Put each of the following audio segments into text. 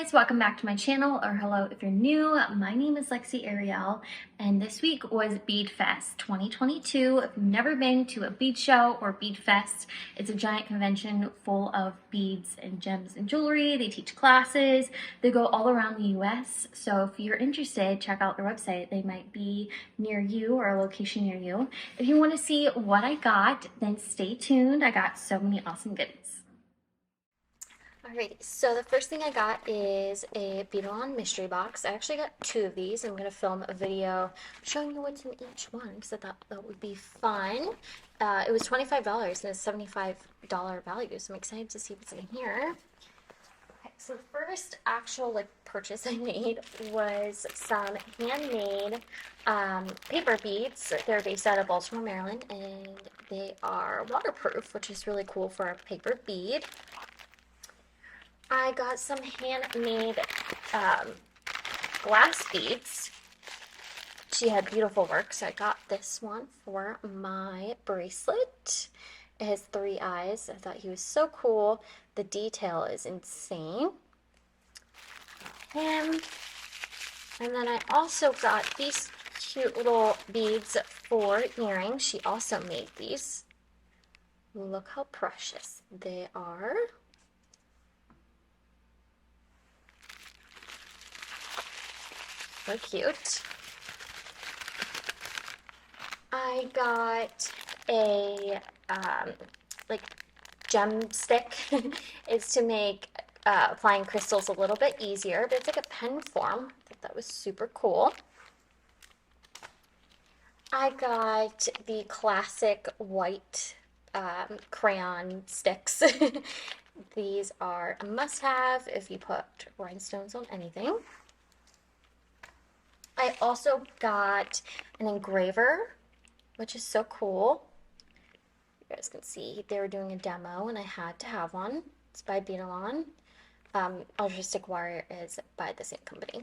guys, welcome back to my channel, or hello if you're new. My name is Lexey Ariel, and this week was Beadfest 2022. If you've never been to a bead show or Beadfest, it's a giant convention full of beads and gems and jewelry. They teach classes. They go all around the US. So if you're interested, check out their website. They might be near you or a location near you. If you want to see what I got, then stay tuned. I got so many awesome goodies. Alrighty, so the first thing I got is a Beadalon mystery box. I actually got two of these. I'm going to film a video showing you what's in each one because I thought that would be fun. It was $25 and it's $75 value, so I'm excited to see what's in here. Okay, so the first actual purchase I made was some handmade paper beads. They're based out of Baltimore, Maryland, and they are waterproof, which is really cool for a paper bead. I got some handmade glass beads. She had beautiful work, so I got this one for my bracelet. It has 3 eyes. I thought he was so cool. The detail is insane. And then I also got these cute little beads for earrings. She also made these. Look how precious they are. So cute. I got a gem stick. It's to make applying crystals a little bit easier, but it's like a pen form. I thought that was super cool. I got the classic white crayon sticks. These are a must-have if you put rhinestones on anything. I also got an engraver, which is so cool. You guys can see they were doing a demo and I had to have one. It's by Beadalon. Ultrastic wire is by the same company.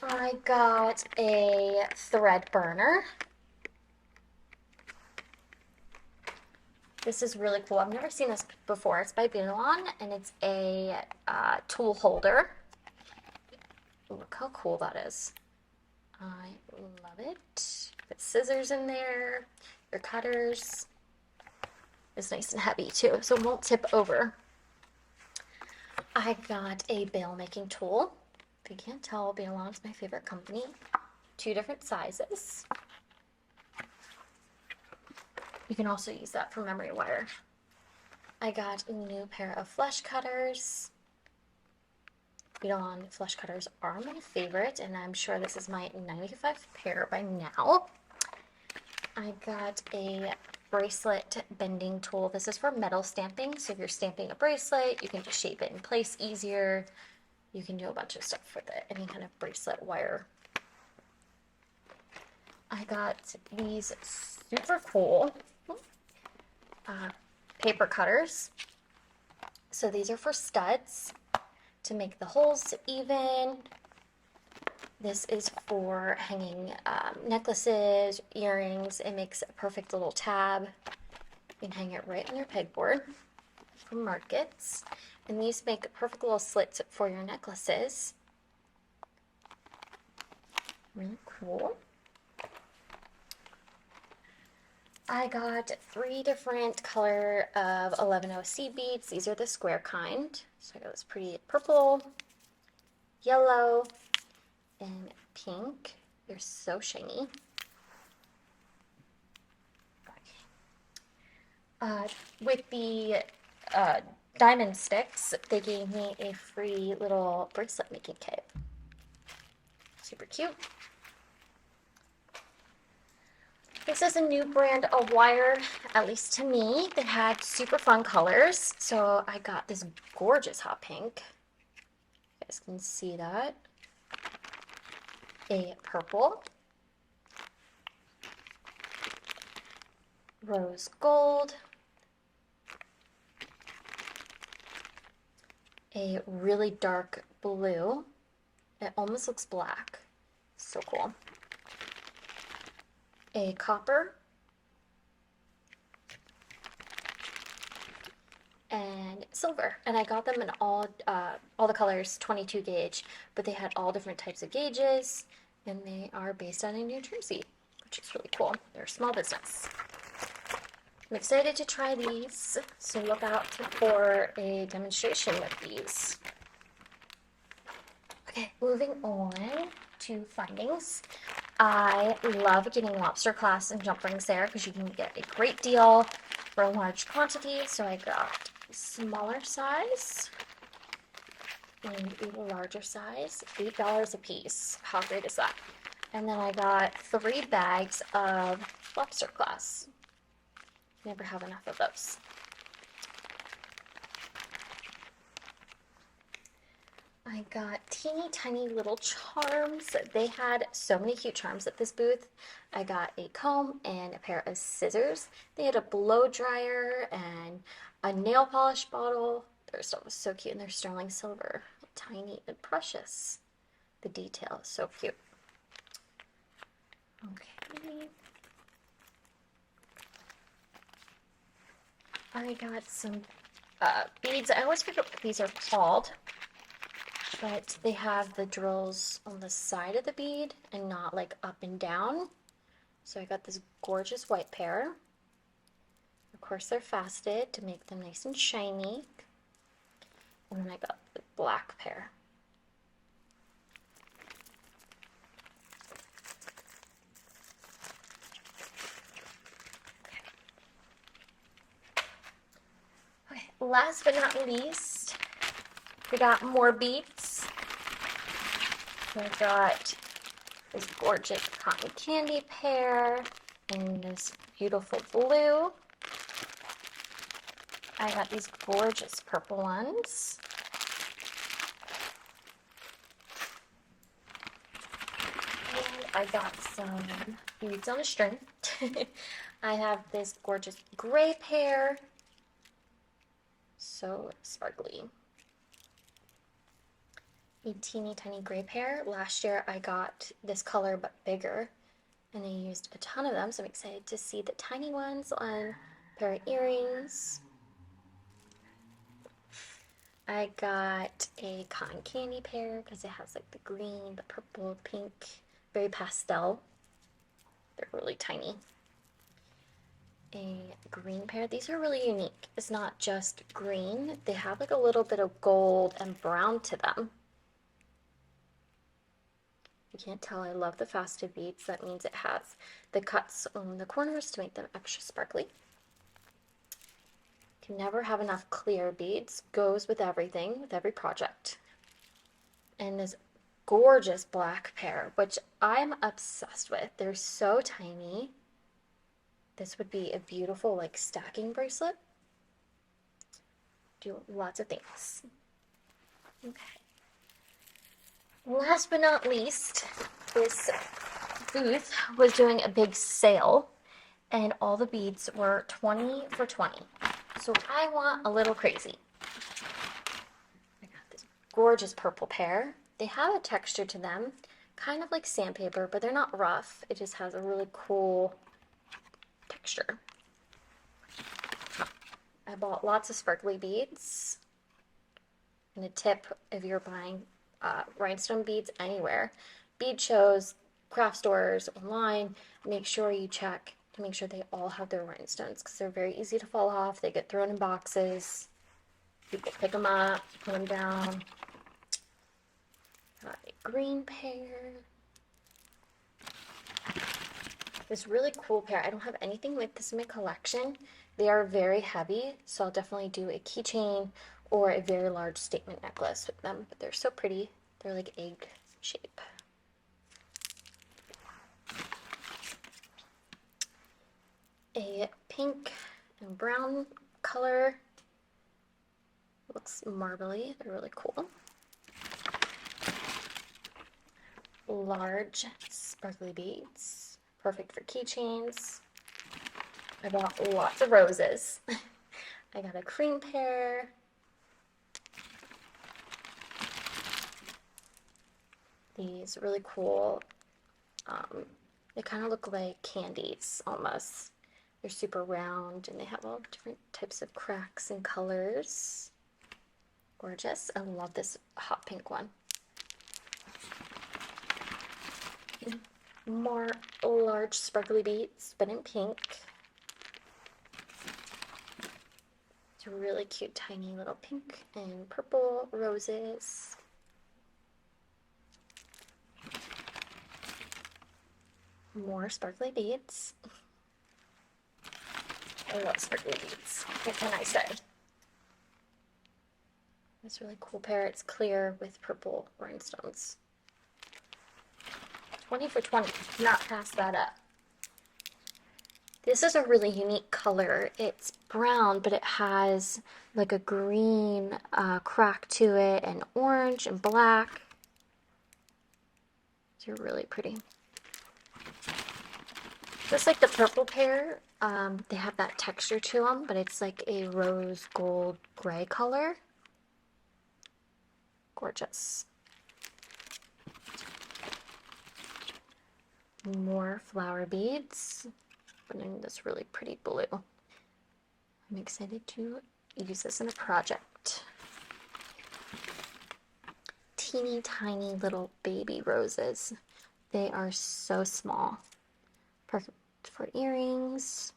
I got a thread burner. This is really cool. I've never seen this before. It's by Beadalon and it's a tool holder. Look how cool that is. I love it. Put scissors in there, your cutters. It's nice and heavy too, so it won't tip over. I got a bail making tool. If you can't tell, Beadalon is my favorite company. 2 different sizes. You can also use that for memory wire. I got a new pair of flesh cutters. Beadalon flesh cutters are my favorite, and I'm sure this is my 95th pair by now. I got a bracelet bending tool. This is for metal stamping, so if you're stamping a bracelet, you can just shape it in place easier. You can do a bunch of stuff with it, any kind of bracelet wire. I got these super cool paper cutters. So these are for studs, to make the holes even. This is for hanging necklaces, earrings. It makes a perfect little tab. You can hang it right on your pegboard from Markets. And these make perfect little slits for your necklaces. Really cool. I got 3 different color of 11OC beads. These are the square kind. So I got this pretty purple, yellow, and pink. They're so shiny. With the diamond sticks, they gave me a free little bracelet making kit. Super cute. This is a new brand of wire, at least to me, that had super fun colors. So I got this gorgeous hot pink. You guys can see that. A purple. Rose gold. A really dark blue. It almost looks black. So cool. A copper, and silver. And I got them in all the colors, 22 gauge, but they had all different types of gauges, and they are based out in New Jersey, which is really cool. They're a small business. I'm excited to try these, so look out for a demonstration with these. Okay, moving on to findings. I love getting lobster class and jump rings there because you can get a great deal for a large quantity. So I got a smaller size and a larger size, $8 a piece. How great is that? And then I got 3 bags of lobster class. Never have enough of those. I got teeny tiny little charms. They had so many cute charms at this booth. I got a comb and a pair of scissors. They had a blow dryer and a nail polish bottle. Their stuff was so cute, and they're sterling silver. Tiny and precious. The detail is so cute. Okay. I got some beads. I always forget what these are called, but they have the drills on the side of the bead and not like up and down. So I got this gorgeous white pair. Of course, they're faceted to make them nice and shiny. And then I got the black pair. Okay, last but not least, we got more beads. So I got this gorgeous cotton candy pair and this beautiful blue. I got these gorgeous purple ones. And I got some beads on a string. I have this gorgeous gray pair. So sparkly. A teeny tiny gray pair. Last year I got this color but bigger, and I used a ton of them, so I'm excited to see the tiny ones on a pair of earrings. I got a cotton candy pair because it has like the green, the purple, the pink, very pastel. They're really tiny. A green pair. These are really unique. It's not just green. They have like a little bit of gold and brown to them. You can't tell I love the faceted beads. That means it has the cuts on the corners to make them extra sparkly. Can never have enough clear beads. Goes with everything, with every project. And this gorgeous black pair, which I'm obsessed with. They're so tiny. This would be a beautiful like stacking bracelet. Do lots of things. Okay. Last but not least, this booth was doing a big sale, and all the beads were 20 for 20. So I want a little crazy. I got this gorgeous purple pair. They have a texture to them, kind of like sandpaper, but they're not rough. It just has a really cool texture. I bought lots of sparkly beads. And a tip if you're buying rhinestone beads anywhere, bead shows, craft stores, online, make sure you check to make sure they all have their rhinestones because they're very easy to fall off. They get thrown in boxes. People pick them up, put them down. Got a green pair. This really cool pair. I don't have anything like this in my collection. They are very heavy, so I'll definitely do a keychain or a very large statement necklace with them. But they're so pretty. They're like egg shape. A pink and brown color. Looks marbly. They're really cool. Large sparkly beads. Perfect for keychains. I bought lots of roses. I got a cream pair. These really cool, they kind of look like candies almost. They're super round and they have all different types of cracks and colors. Gorgeous. I love this hot pink one. More large sparkly beads, but in pink. It's a really cute, tiny little pink and purple roses. More sparkly beads. I love sparkly beads. What can I say? This really cool pair. It's clear with purple rhinestones. 20 for 20. Not pass that up. This is a really unique color. It's brown, but it has like a green crack to it, and orange and black. They're really pretty. Just like the purple pair, they have that texture to them, but it's like a rose gold gray color. Gorgeous. More flower beads, but in this really pretty blue. I'm excited to use this in a project. Teeny tiny little baby roses. They are so small. Perfect for earrings.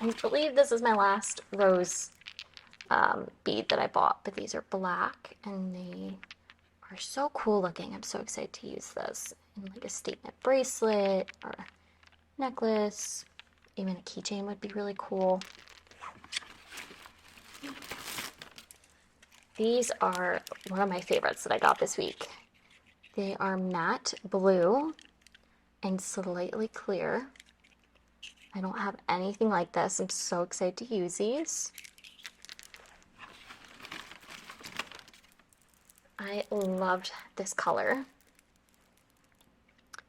I believe this is my last rose bead that I bought, but these are black and they are so cool looking. I'm so excited to use this in like a statement bracelet or necklace. Even a keychain would be really cool. These are one of my favorites that I got this week. They are matte blue and slightly clear. I don't have anything like this. I'm so excited to use these. I loved this color.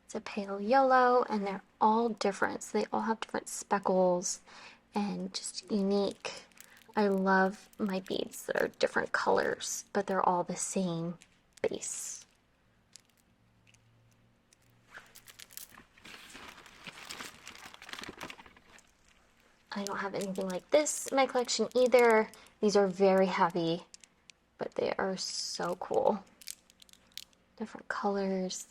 It's a pale yellow and they're all different. So they all have different speckles and just unique. I love my beads that are different colors, but they're all the same base. I don't have anything like this in my collection either. These are very heavy, but they are so cool. Different colors.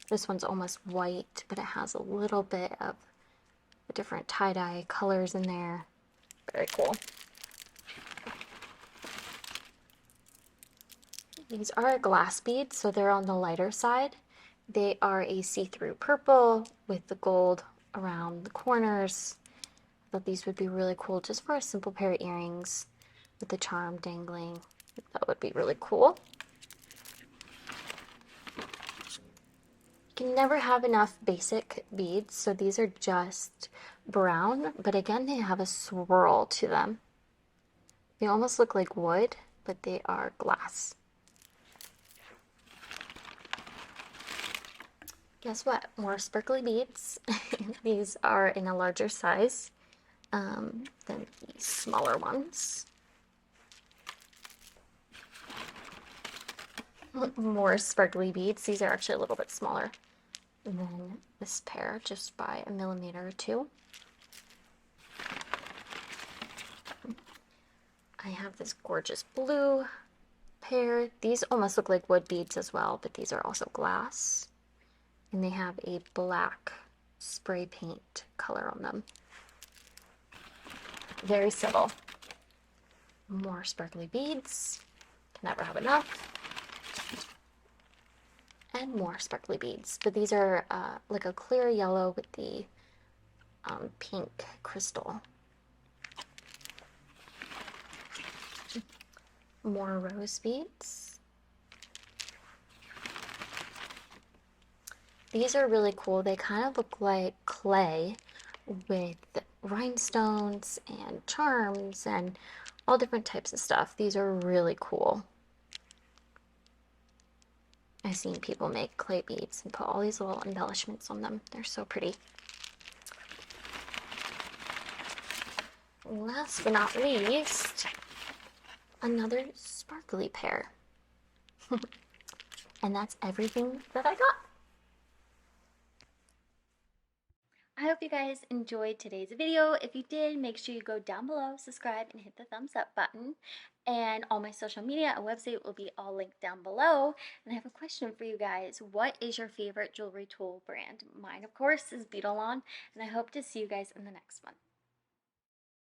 This one's almost white, but it has a little bit of the different tie-dye colors in there. Very cool. These are glass beads, so they're on the lighter side. They are a see-through purple with the gold around the corners. I thought these would be really cool just for a simple pair of earrings with the charm dangling. That would be really cool. You can never have enough basic beads, so these are just brown, but again, they have a swirl to them. They almost look like wood, but they are glass. Guess what? More sparkly beads. These are in a larger size than the smaller ones. More sparkly beads. These are actually a little bit smaller than this pair, just by a millimeter or two. I have this gorgeous blue pair. These almost look like wood beads as well, but these are also glass. And they have a black spray paint color on them. Very subtle. More sparkly beads. Can never have enough. And more sparkly beads. But these are like a clear yellow with the pink crystal. More rose beads. These are really cool. They kind of look like clay with rhinestones and charms and all different types of stuff. These are really cool. I've seen people make clay beads and put all these little embellishments on them. They're so pretty. Last but not least, another sparkly pair. And that's everything that I got. I hope you guys enjoyed today's video. If you did, make sure you go down below, subscribe, and hit the thumbs up button. And all my social media and website will be all linked down below. And I have a question for you guys. What is your favorite jewelry tool brand? Mine, of course, is Beadalon, and I hope to see you guys in the next one.